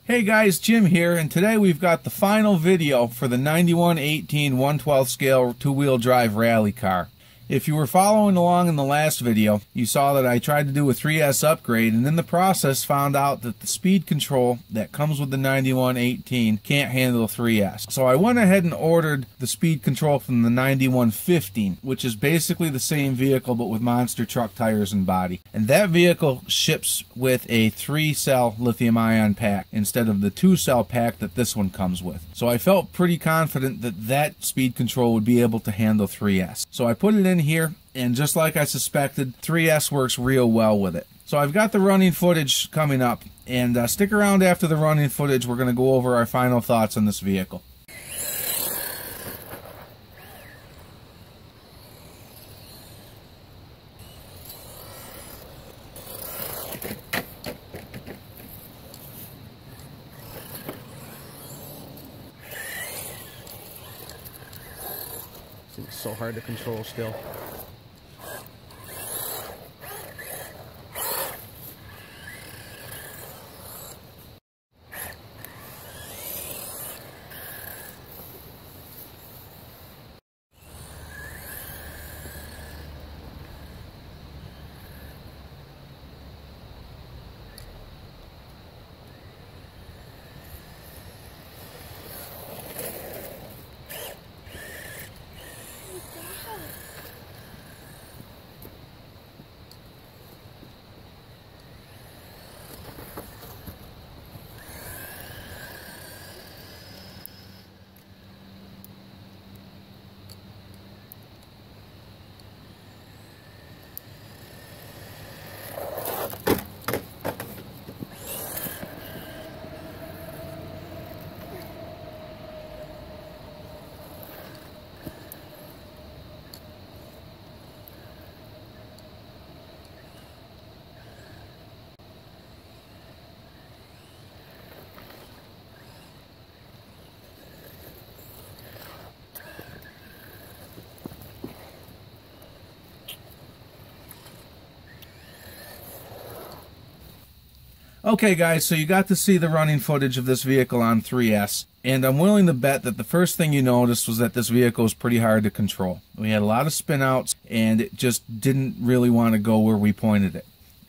Hey guys, Jim here, and today we've got the final video for the 9118 1/12 scale two-wheel drive rally car. If you were following along in the last video, you saw that I tried to do a 3S upgrade, and in the process found out that the speed control that comes with the 9118 can't handle 3S. So I went ahead and ordered the speed control from the 9115, which is basically the same vehicle but with monster truck tires and body. And that vehicle ships with a 3-cell lithium-ion pack instead of the 2-cell pack that this one comes with. So I felt pretty confident that that speed control would be able to handle 3S. So I put it in here, and just like I suspected, 3S works real well with it. So I've got the running footage coming up, and stick around after the running footage. We're going to go over our final thoughts on this vehicle. It's so hard to control still. Okay guys, so you got to see the running footage of this vehicle on 3S, and I'm willing to bet that the first thing you noticed was that this vehicle is pretty hard to control. We had a lot of spin outs, and it just didn't really want to go where we pointed it.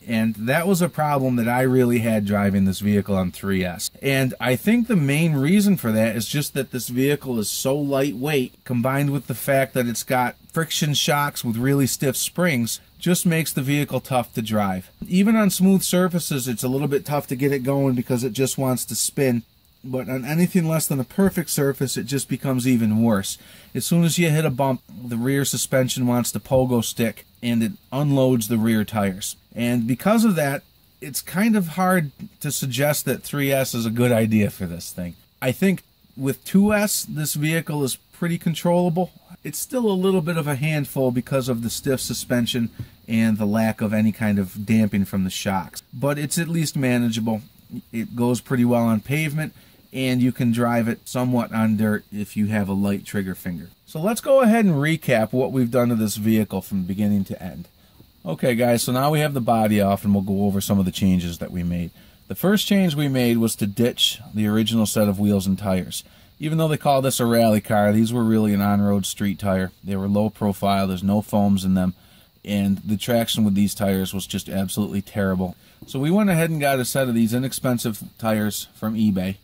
And that was a problem that I really had driving this vehicle on 3S. And I think the main reason for that is just that this vehicle is so lightweight, combined with the fact that it's got friction shocks with really stiff springs, just makes the vehicle tough to drive. Even on smooth surfaces, it's a little bit tough to get it going because it just wants to spin. But on anything less than a perfect surface, it just becomes even worse. As soon as you hit a bump, the rear suspension wants to pogo stick, and it unloads the rear tires. And because of that, it's kind of hard to suggest that 3S is a good idea for this thing. I think with 2S, this vehicle is pretty controllable. It's still a little bit of a handful because of the stiff suspension and the lack of any kind of damping from the shocks. But it's at least manageable. It goes pretty well on pavement, and you can drive it somewhat on dirt if you have a light trigger finger. So let's go ahead and recap what we've done to this vehicle from beginning to end. Okay guys, so now we have the body off, and we'll go over some of the changes that we made. The first change we made was to ditch the original set of wheels and tires. Even though they call this a rally car, these were really an on-road street tire. They were low profile, there's no foams in them, and the traction with these tires was just absolutely terrible. So we went ahead and got a set of these inexpensive tires from eBay.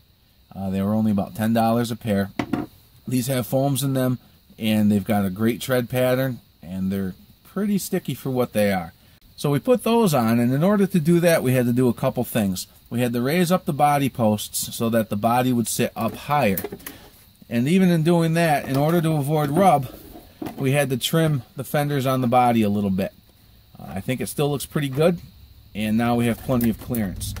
They were only about $10 a pair. These have foams in them, and they've got a great tread pattern, and they're pretty sticky for what they are. So we put those on, and in order to do that, we had to do a couple things. We had to raise up the body posts so that the body would sit up higher. And even in doing that, in order to avoid rub, we had to trim the fenders on the body a little bit. I think it still looks pretty good, and now we have plenty of clearance.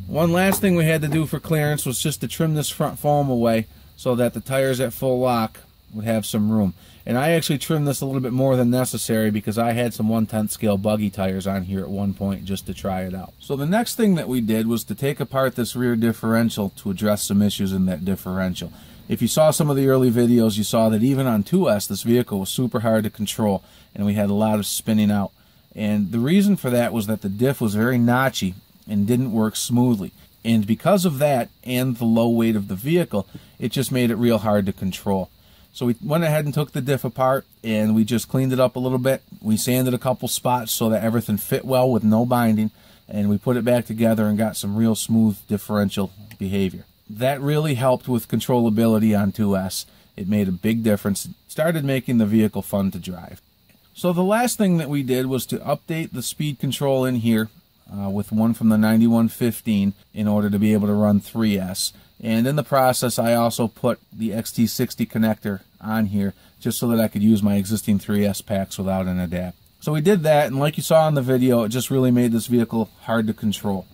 One last thing we had to do for clearance was just to trim this front foam away so that the tires at full lock would have some room. And I actually trimmed this a little bit more than necessary because I had some 1/10 scale buggy tires on here at one point just to try it out. So the next thing that we did was to take apart this rear differential to address some issues in that differential. If you saw some of the early videos, you saw that even on 2S, this vehicle was super hard to control, and we had a lot of spinning out. And the reason for that was that the diff was very notchy and didn't work smoothly. And because of that and the low weight of the vehicle, it just made it real hard to control. So we went ahead and took the diff apart, and we just cleaned it up a little bit. We sanded a couple spots so that everything fit well with no binding, and we put it back together and got some real smooth differential behavior. That really helped with controllability on 2S. It made a big difference. It started making the vehicle fun to drive. So the last thing that we did was to update the speed control in here with one from the 9115 in order to be able to run 3S. And in the process, I also put the XT60 connector on here just so that I could use my existing 3S packs without an adapter. So we did that, and like you saw in the video, it just really made this vehicle hard to control.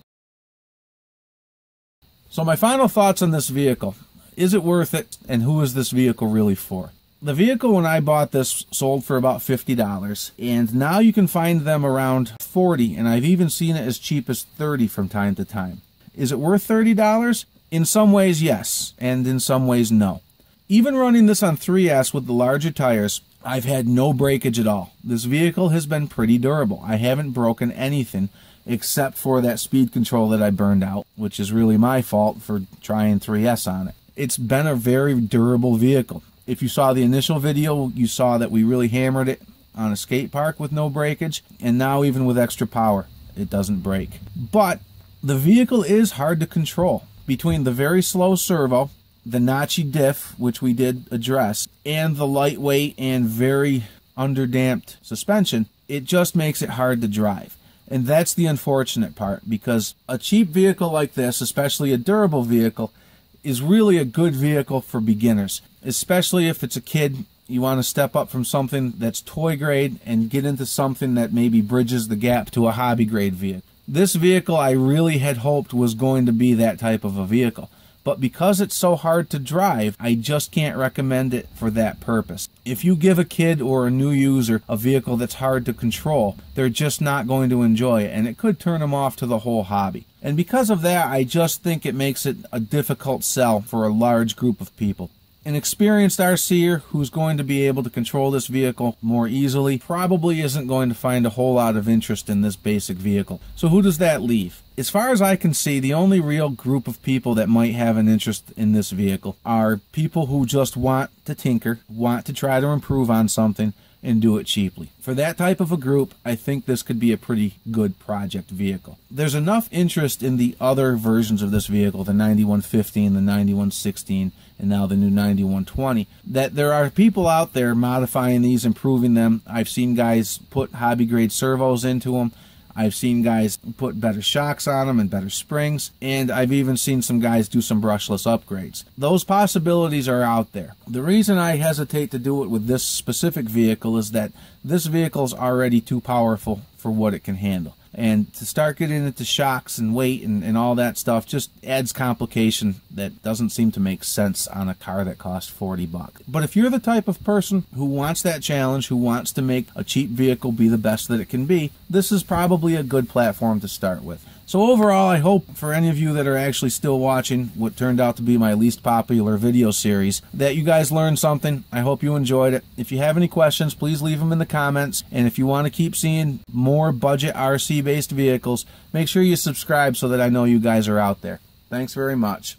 So my final thoughts on this vehicle. Is it worth it, and who is this vehicle really for? The vehicle, when I bought this, sold for about $50, and now you can find them around $40, and I've even seen it as cheap as $30 from time to time. Is it worth $30? In some ways, yes, and in some ways, no. Even running this on 3S with the larger tires, I've had no breakage at all. This vehicle has been pretty durable. I haven't broken anything except for that speed control that I burned out, which is really my fault for trying 3S on it. It's been a very durable vehicle. If you saw the initial video, you saw that we really hammered it on a skate park with no breakage, and now even with extra power, it doesn't break. But the vehicle is hard to control. Between the very slow servo, the notchy diff, which we did address, and the lightweight and very underdamped suspension, it just makes it hard to drive. And that's the unfortunate part, because a cheap vehicle like this, especially a durable vehicle, is really a good vehicle for beginners, especially if it's a kid. You want to step up from something that's toy grade and get into something that maybe bridges the gap to a hobby grade vehicle. This vehicle I really had hoped was going to be that type of a vehicle, but because it's so hard to drive, I just can't recommend it for that purpose. If you give a kid or a new user a vehicle that's hard to control, they're just not going to enjoy it, and it could turn them off to the whole hobby. And because of that, I just think it makes it a difficult sell for a large group of people. An experienced RCer who's going to be able to control this vehicle more easily probably isn't going to find a whole lot of interest in this basic vehicle. So who does that leave? As far as I can see, the only real group of people that might have an interest in this vehicle are people who just want to tinker, want to try to improve on something, and do it cheaply. For that type of a group, I think this could be a pretty good project vehicle. There's enough interest in the other versions of this vehicle, the 9115, the 9116, and now the new 9120, that there are people out there modifying these, improving them. I've seen guys put hobby grade servos into them. I've seen guys put better shocks on them and better springs, and I've even seen some guys do some brushless upgrades. Those possibilities are out there. The reason I hesitate to do it with this specific vehicle is that this vehicle is already too powerful for what it can handle. And to start getting into shocks and weight and all that stuff just adds complication that doesn't seem to make sense on a car that costs $40. But if you're the type of person who wants that challenge, who wants to make a cheap vehicle be the best that it can be, this is probably a good platform to start with. So overall, I hope for any of you that are actually still watching what turned out to be my least popular video series, that you guys learned something. I hope you enjoyed it. If you have any questions, please leave them in the comments. And if you want to keep seeing more budget RC-based vehicles, make sure you subscribe so that I know you guys are out there. Thanks very much.